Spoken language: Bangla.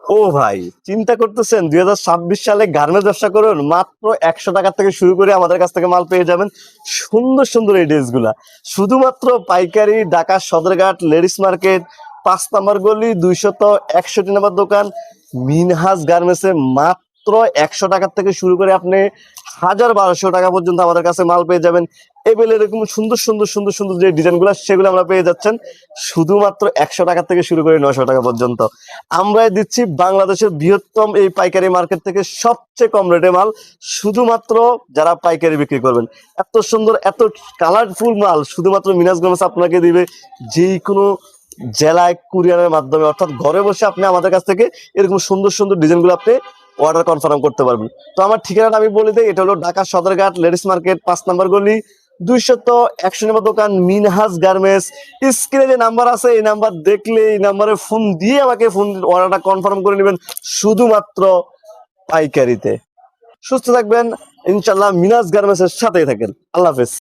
ও ভাই, চিন্তা করতেছেন 2026 সালে গার্মেন্টস ব্যবসা করুন, মাত্র 100 টাকা থেকে শুরু করে আমাদের কাছ থেকে মাল পেয়ে যাবেন। সুন্দর সুন্দর এই ড্রেস গুলা শুধুমাত্র পাইকারি, ঢাকা সদরঘাট লেডিস মার্কেট 5 নম্বর গলি 261 নম্বর দোকান মিনহাজ গার্মেন্টস এ মাত্র 100 টাকা থেকে শুরু করে আপনি 1000-1200 টাকা পর্যন্ত আমাদের কাছে মাল পেয়ে যাবেন। এবেলে এরকম সুন্দর সুন্দর সুন্দর সুন্দর যে ডিজাইন গুলা সেগুলো আমরা পেয়ে যাচ্ছেন শুধুমাত্র 100 টাকা থেকে শুরু করে 900 টাকা পর্যন্ত। আমরা দিচ্ছি বাংলাদেশের বৃহত্তম এই পাইকারি মার্কেট থেকে সবচেয়ে কম রেটে মাল, শুধুমাত্র যারা পাইকারি বিক্রি করবেন। এত সুন্দর এত কালারফুল মাল শুধুমাত্র মিনাজ গার্মেন্টস আপনাকে দিবে, যে কোনো জেলায় কুরিয়ারের মাধ্যমে, অর্থাৎ ঘরে বসে আপনি আমাদের কাছ থেকে এরকম সুন্দর সুন্দর ডিজাইনগুলো আপনি অর্ডার কনফার্ম করতে পারবেন। তো আমার ঠিকানাটা আমি বলে দিই, এটা হলো ঢাকা সদরঘাট লেডিস মার্কেট 5 নম্বর গলি 261 নম্বর দোকান মিনহাজ গার্মেন্টস। স্ক্রিনে যে নাম্বার আছে এই নাম্বার দেখলে এই নাম্বারে ফোন দিয়ে আমাকে অর্ডারটা কনফার্ম করে নেবেন শুধুমাত্র পাইকারিতে। সুস্থ থাকবেন ইনশাল্লাহ, মিনাজ গার্মেন্টস এর সাথেই থাকেন। আল্লাহ হাফেজ।